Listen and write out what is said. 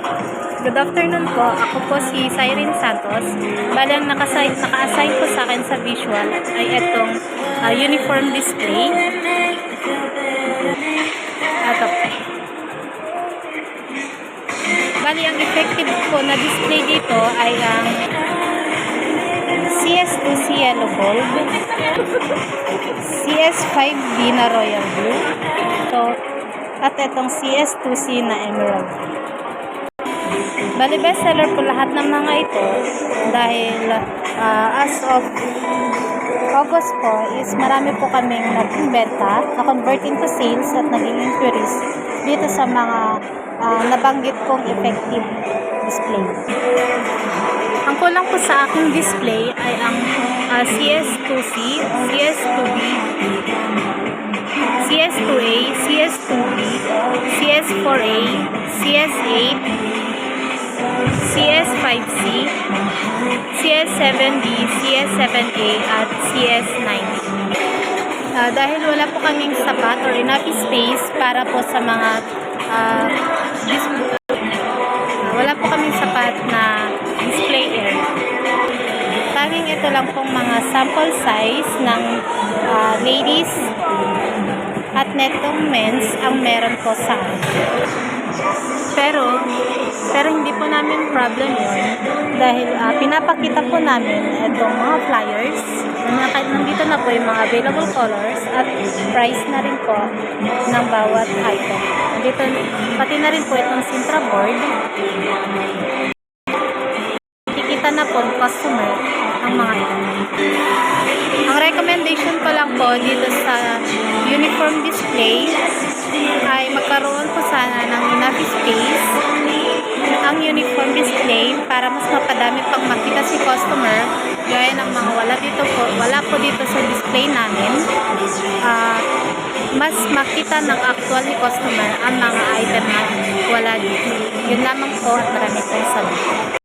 Good afternoon po. Ako po si Cyrene Santos. Bale, ang naka-assign po sa akin sa visual ay itong uniform display. Ito po. Bale, ang effective po na display dito ay ang CS2C Yellow Gold, CS5B na Royal Blue, at itong CS2C na Emerald. Bali, bestseller po lahat ng mga ito dahil as of August po is marami po kaming nag-benta, na-convert into sales at naging inquiries dito sa mga nabanggit kong effective display. Ang kulang po sa aking display ay ang CS2C, CS2B, CS2A, CS2B, CS4A, CS8, CS5C, CS7B, CS7A, at CS9. Dahil wala po kaming sapat or enough space para po sa mga wala po kaming sapat na display area. Tanging ito lang pong mga sample size ng ladies at netong men's ang meron po sa akin. Pero hindi po namin problem yun dahil pinapakita po namin itong mga flyers. Nandito na po yung mga available colors at price na rin po ng bawat item. Nandito, pati na rin po itong Sintra board. Kikita na po ng customer ang mga ito. Ang recommendation ko lang po dito sa uniform display ay magkaroon po sana ng enough space ang uniform display para mas mapadami pang makita si customer gaya ng mga wala po dito sa display namin. Mas makita ng actual ni customer ang mga item na wala dito. Yun lamang po at marami pong salamat.